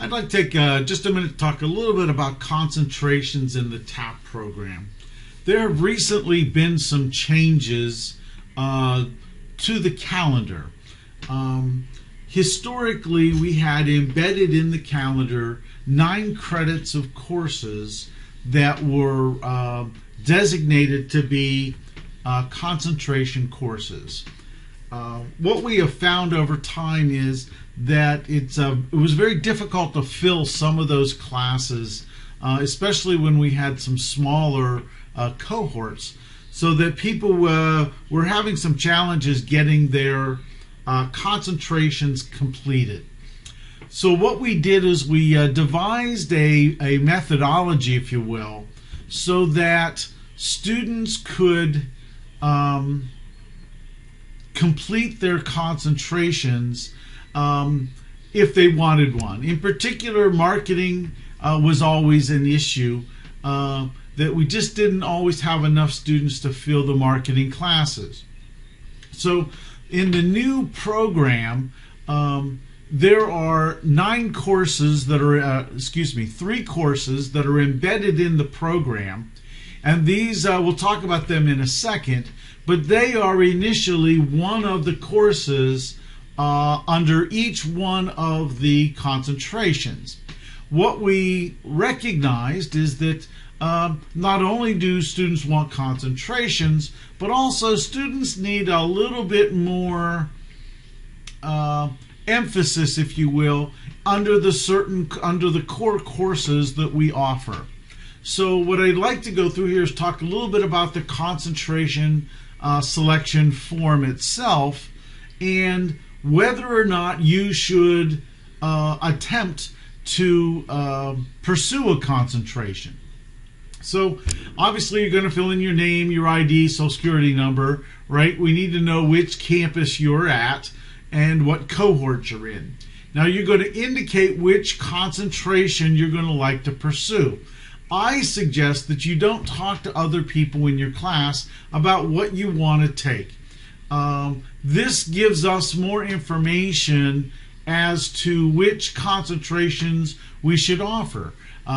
I'd like to take just a minute to talk a little bit about concentrations in the TAP program. There have recently been some changes to the calendar. Historically, we had embedded in the calendar 9 credits of courses that were designated to be concentration courses. What we have found over time is that it was very difficult to fill some of those classes, especially when we had some smaller cohorts, so that people were having some challenges getting their concentrations completed. So what we did is we devised a methodology, if you will, so that students could complete their concentrations if they wanted one. In particular, marketing was always an issue, that we just didn't always have enough students to fill the marketing classes. So in the new program, there are 9 courses that are, 3 courses that are embedded in the program, and these, we'll talk about them in a second, but they are initially one of the courses under each one of the concentrations. What we recognized is that not only do students want concentrations, but also students need a little bit more emphasis, if you will, under the core courses that we offer. So what I'd like to go through here is talk a little bit about the concentration selection form itself and whether or not you should attempt to pursue a concentration. So obviously you're going to fill in your name, your ID, social security number, right? We need to know which campus you're at and what cohort you're in. Now you're going to indicate which concentration you're going to like to pursue. I suggest that you don't talk to other people in your class about what you want to take. This gives us more information as to which concentrations we should offer.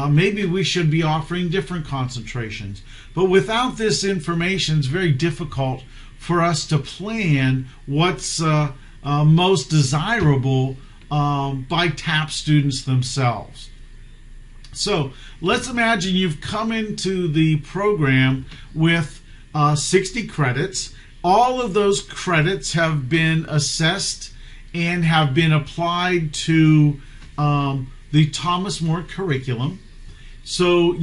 Maybe we should be offering different concentrations. But without this information, it's very difficult for us to plan what's most desirable by TAP students themselves. So let's imagine you've come into the program with 60 credits. All of those credits have been assessed and have been applied to the Thomas More curriculum. So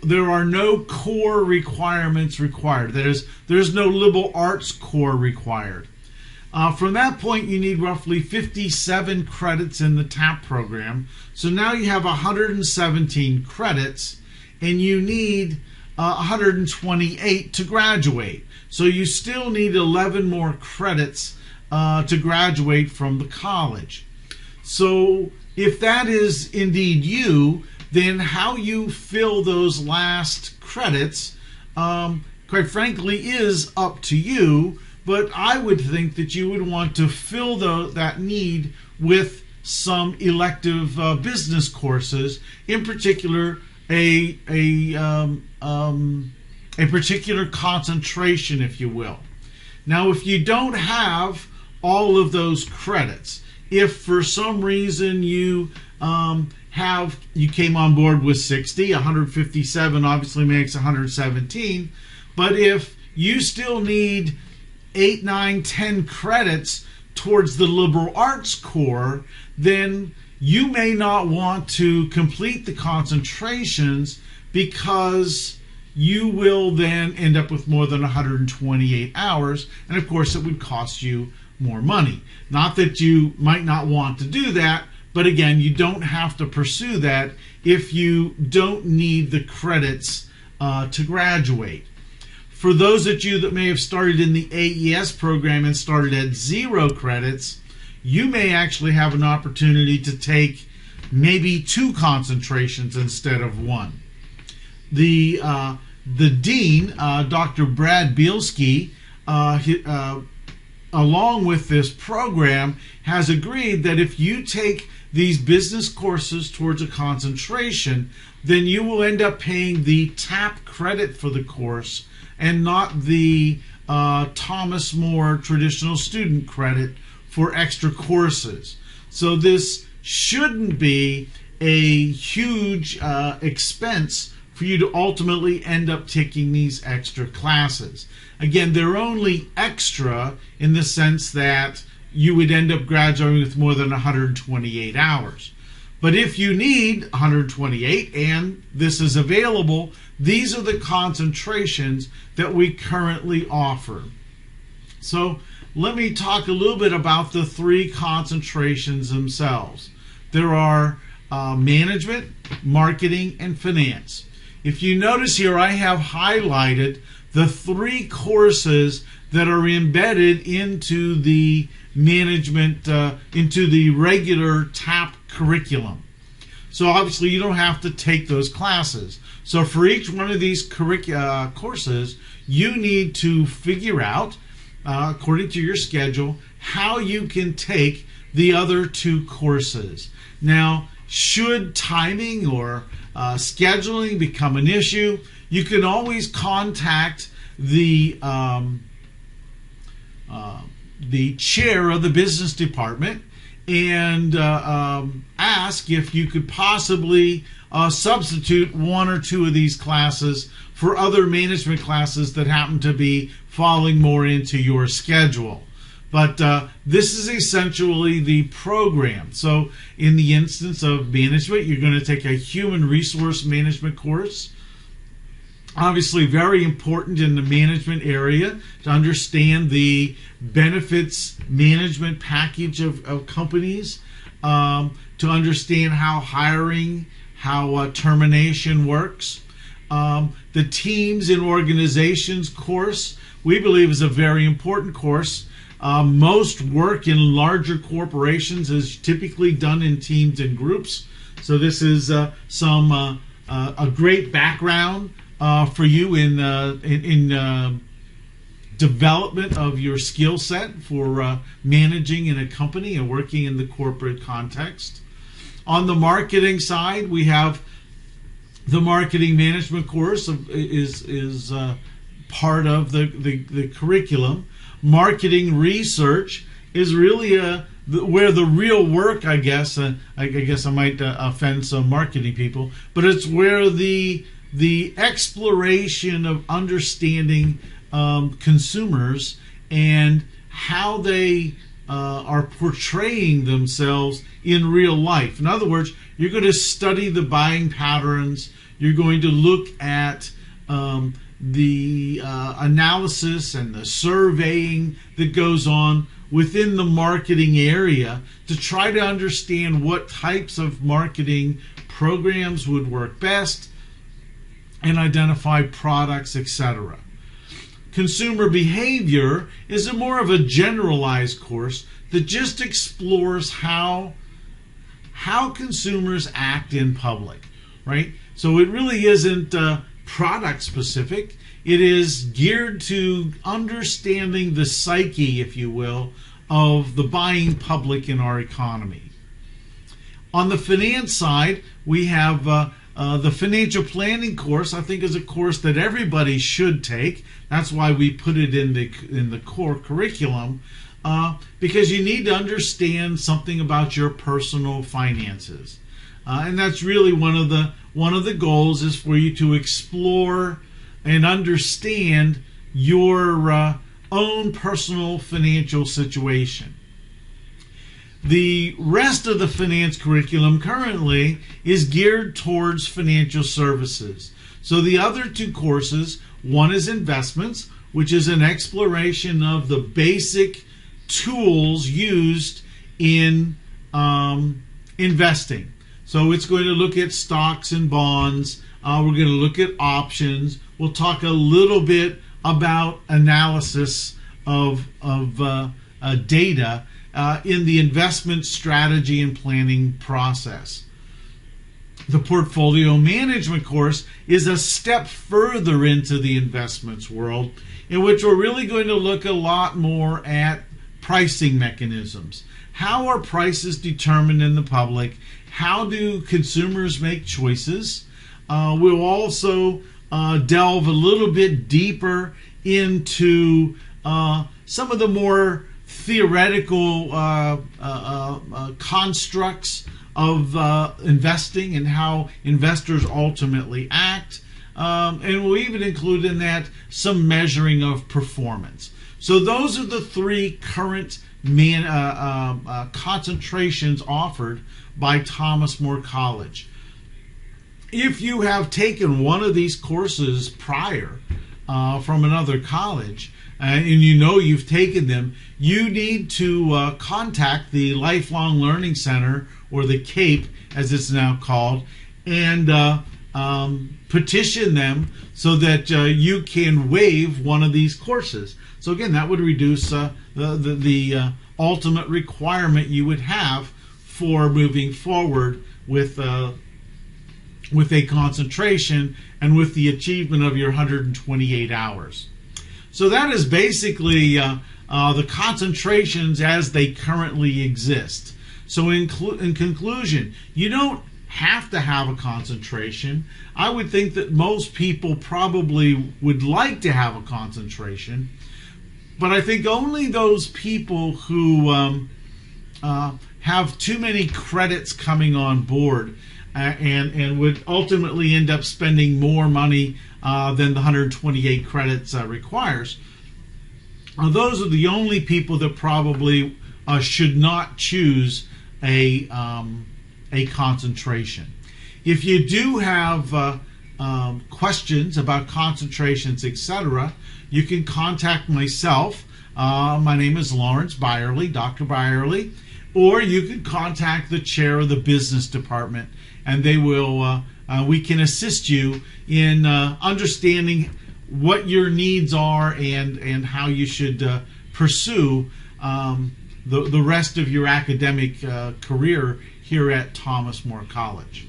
there are no core requirements required. There's no liberal arts core required. From that point, you need roughly 57 credits in the TAP program. So now you have 117 credits, and you need 128 to graduate. So you still need 11 more credits to graduate from the college. So if that is indeed you, then how you fill those last credits, quite frankly, is up to you. But I would think that you would want to fill that need with some elective business courses, in particular a particular concentration, if you will. Now, if you don't have all of those credits, if for some reason you came on board with 60, 157 obviously makes 117, but if you still need 8, 9, 10 credits towards the liberal arts core, then you may not want to complete the concentrations because you will then end up with more than 128 hours, and of course it would cost you more money. Not that you might not want to do that, but again, you don't have to pursue that if you don't need the credits to graduate. For those of you that may have started in the AES program and started at 0 credits, you may actually have an opportunity to take maybe 2 concentrations instead of 1. The dean, Dr. Brad Bielski, along with this program, has agreed that if you take these business courses towards a concentration, then you will end up paying the TAP credit for the course and not the Thomas More traditional student credit for extra courses. So this shouldn't be a huge expense for you to ultimately end up taking these extra classes. Again, they're only extra in the sense that you would end up graduating with more than 128 hours. But if you need 128 and this is available, these are the concentrations that we currently offer. So let me talk a little bit about the 3 concentrations themselves. There are management, marketing, and finance. If you notice here, I have highlighted the 3 courses that are embedded into the management, into the regular TAP curriculum. So obviously you don't have to take those classes. So for each one of these courses, you need to figure out, according to your schedule, how you can take the other 2 courses. Now, should timing or scheduling become an issue, you can always contact the chair of the business department and ask if you could possibly substitute 1 or 2 of these classes for other management classes that happen to be falling more into your schedule. But this is essentially the program. So in the instance of management, you're going to take a human resource management course. Obviously very important in the management area to understand the benefits management package of companies, to understand how hiring, how termination works. The teams and organizations course, we believe, is a very important course. Most work in larger corporations is typically done in teams and groups. So this is a great background for you in development of your skill set for managing in a company and working in the corporate context. On the marketing side, we have the marketing management course is part of the curriculum. Marketing research is really where the real work, I guess I might offend some marketing people, but it's where the exploration of understanding consumers and how they are portraying themselves in real life. In other words, you're going to study the buying patterns. You're going to look at the analysis and the surveying that goes on within the marketing area to try to understand what types of marketing programs would work best and identify products, etc. Consumer behavior is a more of a generalized course that just explores how consumers act in public, right? So it really isn't product specific. It is geared to understanding the psyche, if you will, of the buying public in our economy. On the finance side, we have the financial planning course. I think is a course that everybody should take. That's why we put it in the core curriculum, because you need to understand something about your personal finances, and that's really one of the goals is for you to explore and understand your own personal financial situation. The rest of the finance curriculum currently is geared towards financial services. So the other 2 courses, one is investments, which is an exploration of the basic tools used in investing. So it's going to look at stocks and bonds. We're going to look at options. We'll talk a little bit about analysis of data in the investment strategy and planning process. The portfolio management course is a step further into the investments world, in which we're really going to look a lot more at pricing mechanisms. How are prices determined in the public? How do consumers make choices? We'll also delve a little bit deeper into some of the more theoretical constructs of investing and how investors ultimately act. And we'll even include in that some measuring of performance. So those are the three current concentrations offered by Thomas More College. If you have taken one of these courses prior from another college, and you know you've taken them, you need to contact the Lifelong Learning Center, or the CAPE as it's now called, and petition them so that you can waive one of these courses. So again, that would reduce the ultimate requirement you would have for moving forward with a concentration and with the achievement of your 128 hours. So that is basically the concentrations as they currently exist. So in conclusion, you don't have to have a concentration. I would think that most people probably would like to have a concentration, but I think only those people who have too many credits coming on board and would ultimately end up spending more money than the 128 credits requires. Those are the only people that probably should not choose a concentration. If you do have questions about concentrations, etc., you can contact myself. My name is Lawrence Byerly, Dr. Byerly, or you can contact the chair of the business department, and they will. We can assist you in understanding what your needs are and how you should pursue the rest of your academic career here at Thomas More College.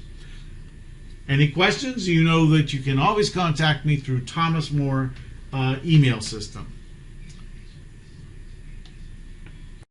Any questions? You know that you can always contact me through Thomas More email system.